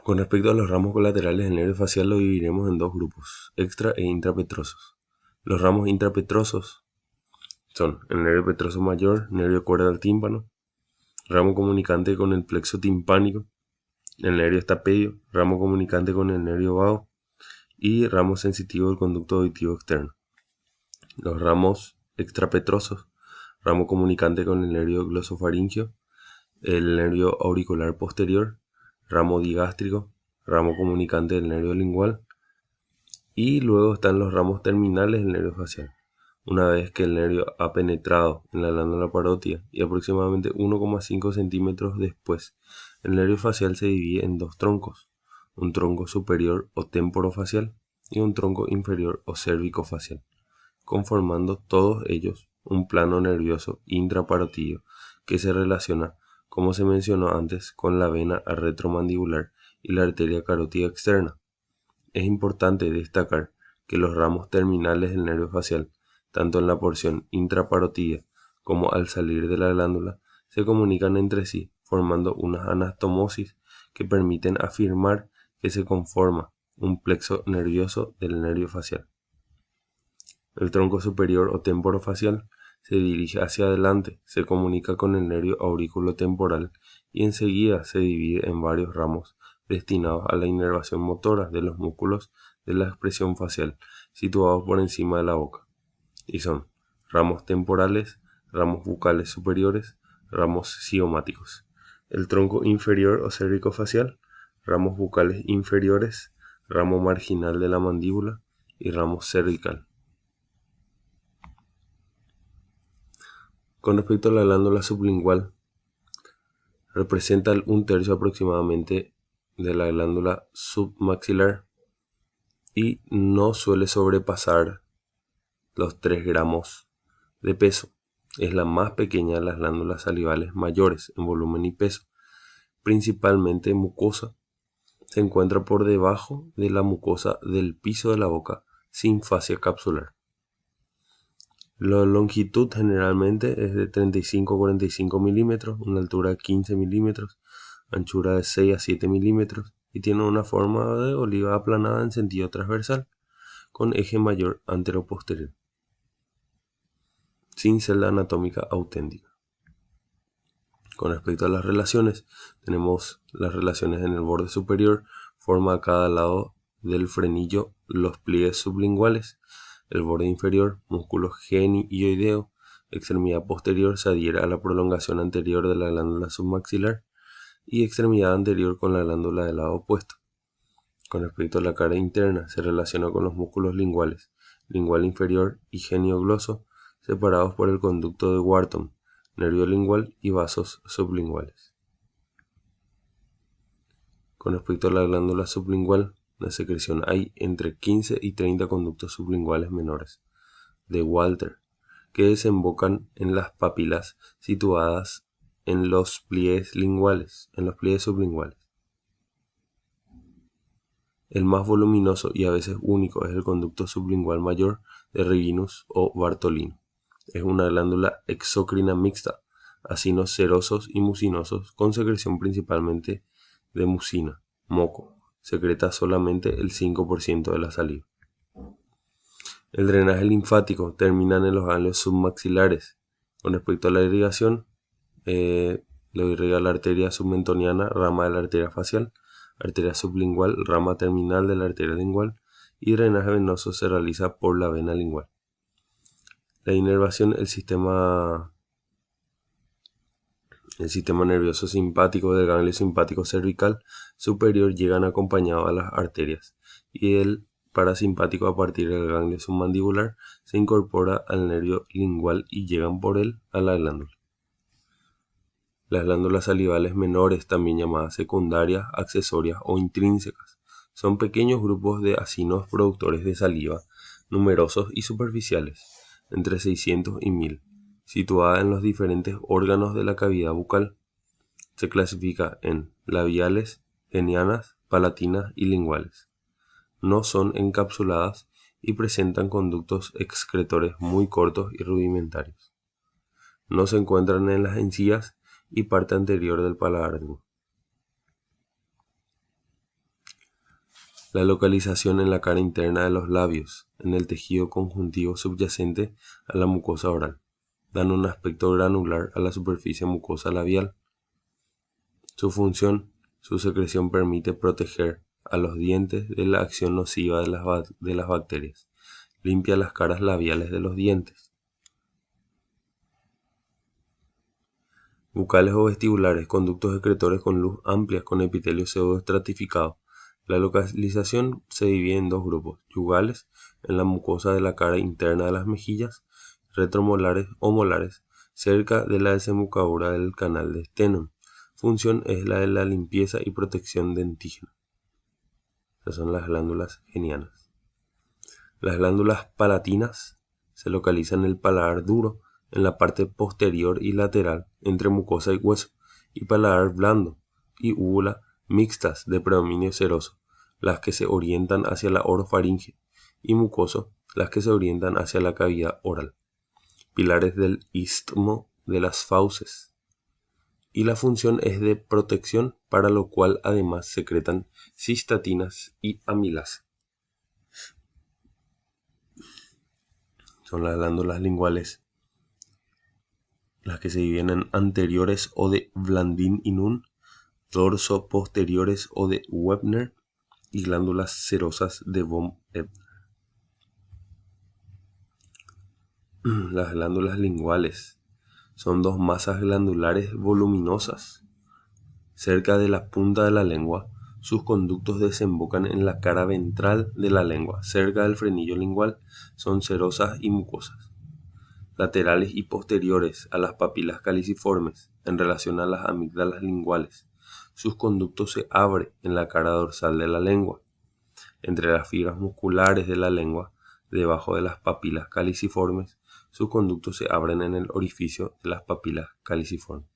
Con respecto a los ramos colaterales del nervio facial lo dividiremos en dos grupos, extra e intrapetrosos. Los ramos intrapetrosos son el nervio petroso mayor, nervio cuerda del tímpano, ramo comunicante con el plexo timpánico, el nervio estapedio, ramo comunicante con el nervio vago y ramo sensitivo del conducto auditivo externo. Los ramos extrapetrosos, ramo comunicante con el nervio glosofaringeo, el nervio auricular posterior, ramo digástrico, ramo comunicante del nervio lingual, y luego están los ramos terminales del nervio facial. Una vez que el nervio ha penetrado en la glándula parótida y aproximadamente 1,5 centímetros después, el nervio facial se divide en dos troncos, un tronco superior o temporofacial y un tronco inferior o cervicofacial, conformando todos ellos un plano nervioso intraparotídeo que se relaciona, como se mencionó antes, con la vena retromandibular y la arteria carótida externa. Es importante destacar que los ramos terminales del nervio facial, tanto en la porción intraparotídea como al salir de la glándula, se comunican entre sí, formando unas anastomosis que permiten afirmar que se conforma un plexo nervioso del nervio facial. El tronco superior o temporofacial se dirige hacia adelante, se comunica con el nervio auriculotemporal y enseguida se divide en varios ramos destinados a la inervación motora de los músculos de la expresión facial situados por encima de la boca, y son ramos temporales, ramos bucales superiores, ramos ciomáticos. El tronco inferior o cervicofacial, ramos bucales inferiores, ramo marginal de la mandíbula y ramo cervical. Con respecto a la glándula sublingual, representa el 1/3 aproximadamente de la glándula submaxilar y no suele sobrepasar los 3 gramos de peso. Es la más pequeña de las glándulas salivales mayores en volumen y peso, principalmente mucosa. Se encuentra por debajo de la mucosa del piso de la boca sin fascia capsular. La longitud generalmente es de 35 a 45 milímetros, una altura de 15 milímetros, anchura de 6 a 7 milímetros y tiene una forma de oliva aplanada en sentido transversal, con eje mayor antero-posterior, sin celda anatómica auténtica. Con respecto a las relaciones, tenemos las relaciones en el borde superior, forma a cada lado del frenillo los pliegues sublinguales. El borde inferior, músculo genioideo, extremidad posterior se adhiere a la prolongación anterior de la glándula submaxilar y extremidad anterior con la glándula del lado opuesto. Con respecto a la cara interna, se relaciona con los músculos linguales, lingual inferior y geniogloso, separados por el conducto de Wharton, nervio lingual y vasos sublinguales. Con respecto a la glándula sublingual, la secreción hay entre 15 y 30 conductos sublinguales menores de Walter, que desembocan en las papilas situadas en los pliegues sublinguales. El más voluminoso y a veces único es el conducto sublingual mayor de Reginus o Bartolino. Es una glándula exocrina mixta, acinos serosos y mucinosos, con secreción principalmente de mucina, moco. Secreta solamente el 5% de la saliva. El drenaje linfático termina en los ganglios submaxilares. Con respecto a la irrigación, lo irriga la arteria submentoniana, rama de la arteria facial, arteria sublingual, rama terminal de la arteria lingual, y drenaje venoso se realiza por la vena lingual. La inervación, el sistema nervioso simpático del ganglio simpático cervical superior llegan acompañados a las arterias, y el parasimpático a partir del ganglio submandibular se incorpora al nervio lingual y llegan por él a la glándula. Las glándulas salivales menores, también llamadas secundarias, accesorias o intrínsecas, son pequeños grupos de acinos productores de saliva, numerosos y superficiales, entre 600 y 1000, situadas en los diferentes órganos de la cavidad bucal. Se clasifica en labiales, genianas, palatinas y linguales. No son encapsuladas y presentan conductos excretores muy cortos y rudimentarios. No se encuentran en las encías y parte anterior del paladar duro. La localización en la cara interna de los labios, en el tejido conjuntivo subyacente a la mucosa oral, dan un aspecto granular a la superficie mucosa labial. Su función, su secreción permite proteger a los dientes de la acción nociva de las bacterias. Limpia las caras labiales de los dientes. Bucales o vestibulares, conductos excretores con luz amplia con epitelio pseudoestratificado. La localización se divide en dos grupos: yugales, en la mucosa de la cara interna de las mejillas; retromolares o molares, cerca de la desembocadura del canal de Stenholm. Función es la de la limpieza y protección dentígena. Estas son las glándulas genianas. Las glándulas palatinas se localizan en el paladar duro, en la parte posterior y lateral, entre mucosa y hueso, y paladar blando y úvula mixtas de predominio seroso, las que se orientan hacia la orofaringe, y mucoso, las que se orientan hacia la cavidad oral. Pilares del istmo de las fauces. Y la función es de protección, para lo cual además secretan cistatinas y amilasa. Son las glándulas linguales, las que se dividen en anteriores o de Blandin y Nun, dorso-posteriores o de Webner, y glándulas serosas de von Ebner. Las glándulas linguales son dos masas glandulares voluminosas. Cerca de la punta de la lengua, sus conductos desembocan en la cara ventral de la lengua. Cerca del frenillo lingual son serosas y mucosas. Laterales y posteriores a las papilas caliciformes, en relación a las amígdalas linguales. Sus conductos se abren en la cara dorsal de la lengua, entre las fibras musculares de la lengua, debajo de las papilas caliciformes. Sus conductos se abren en el orificio de las papilas caliciformes.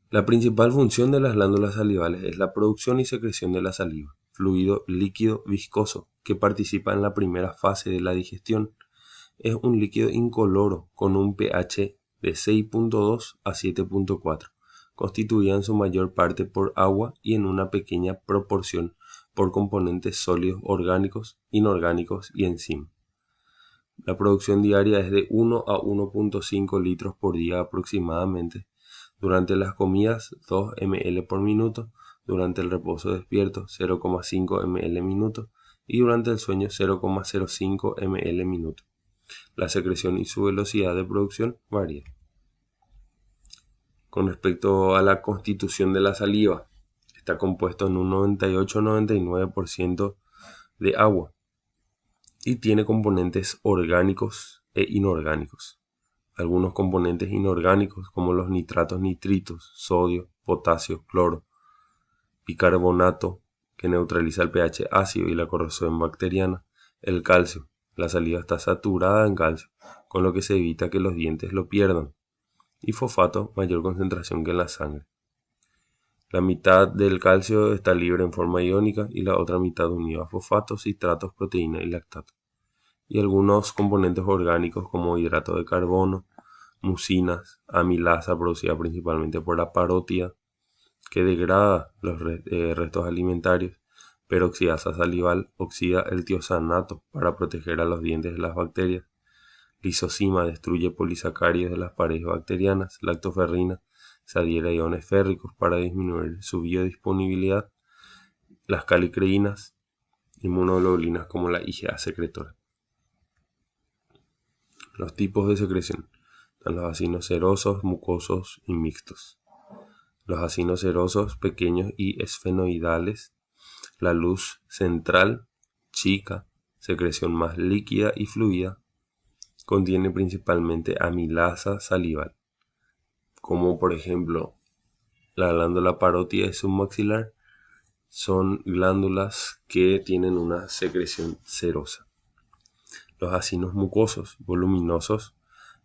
La principal función de las glándulas salivales es la producción y secreción de la saliva, fluido líquido viscoso que participa en la primera fase de la digestión. Es un líquido incoloro con un pH de 6.2 a 7.4, constituida en su mayor parte por agua y en una pequeña proporción por componentes sólidos orgánicos, inorgánicos y enzimas. La producción diaria es de 1 a 1.5 litros por día aproximadamente. Durante las comidas 2 ml por minuto, durante el reposo despierto 0,5 ml minuto y durante el sueño 0,05 ml minuto. La secreción y su velocidad de producción varía. Con respecto a la constitución de la saliva, está compuesto en un 98-99% de agua y tiene componentes orgánicos e inorgánicos. Algunos componentes inorgánicos, como los nitratos, nitritos, sodio, potasio, cloro, bicarbonato, que neutraliza el pH ácido y la corrosión bacteriana, el calcio. La saliva está saturada en calcio, con lo que se evita que los dientes lo pierdan, y fosfato, mayor concentración que en la sangre. La mitad del calcio está libre en forma iónica y la otra mitad unida a fosfatos, citratos, proteína y lactato. Y algunos componentes orgánicos como hidrato de carbono, mucinas, amilasa producida principalmente por la parótida, que degrada los restos alimentarios, peroxidasa salival, oxida el tiosanato para proteger a los dientes de las bacterias, lisozima destruye polisacáridos de las paredes bacterianas, lactoferrina se adhiere a iones férricos para disminuir su biodisponibilidad, las calicreínas, inmunoglobulinas como la IgA secretora. Los tipos de secreción: están los acinos serosos, mucosos y mixtos. Los acinos serosos pequeños y esfenoidales, la luz central chica, secreción más líquida y fluida, contiene principalmente amilasa salival, como por ejemplo la glándula parótida y submaxilar. Son glándulas que tienen una secreción serosa. Los acinos mucosos, voluminosos,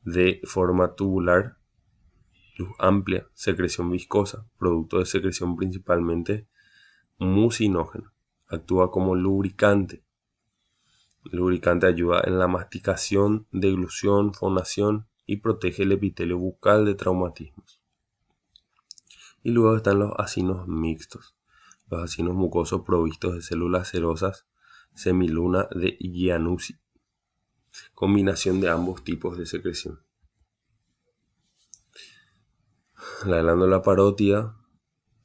de forma tubular, luz amplia, secreción viscosa, producto de secreción principalmente mucinógena. Actúa como lubricante. El lubricante ayuda en la masticación, deglución, fonación y protege el epitelio bucal de traumatismos. Y luego están los acinos mixtos. Los acinos mucosos provistos de células serosas semiluna de Giannuzzi. Combinación de ambos tipos de secreción. La glándula parótida,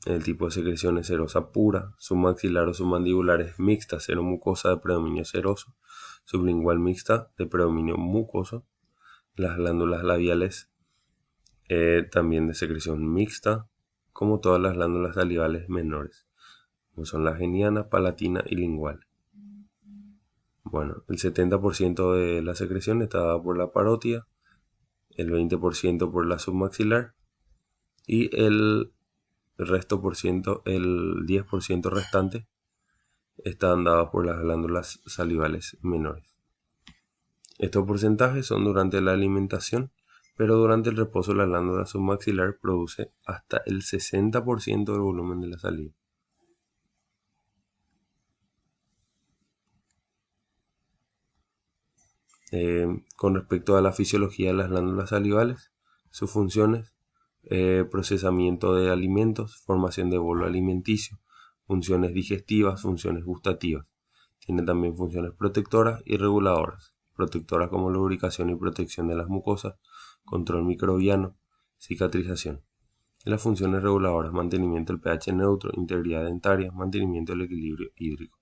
el tipo de secreción es serosa pura, submaxilar o submandibular es mixta, seromucosa de predominio seroso, sublingual mixta de predominio mucoso. Las glándulas labiales también de secreción mixta, como todas las glándulas salivales menores, como son la geniana, palatina y lingual. Bueno, el 70% de la secreción está dada por la parótida, el 20% por la submaxilar y el resto por ciento, el 10% restante, están dados por las glándulas salivales menores. Estos porcentajes son durante la alimentación, pero durante el reposo la glándula submaxilar produce hasta el 60% del volumen de la saliva. Con respecto a la fisiología de las glándulas salivales, sus funciones: procesamiento de alimentos, formación de bolo alimenticio, funciones digestivas, funciones gustativas. Tiene también funciones protectoras y reguladoras. Protectoras como lubricación y protección de las mucosas, control microbiano, cicatrización. Y las funciones reguladoras: mantenimiento del pH neutro, integridad dentaria, mantenimiento del equilibrio hídrico.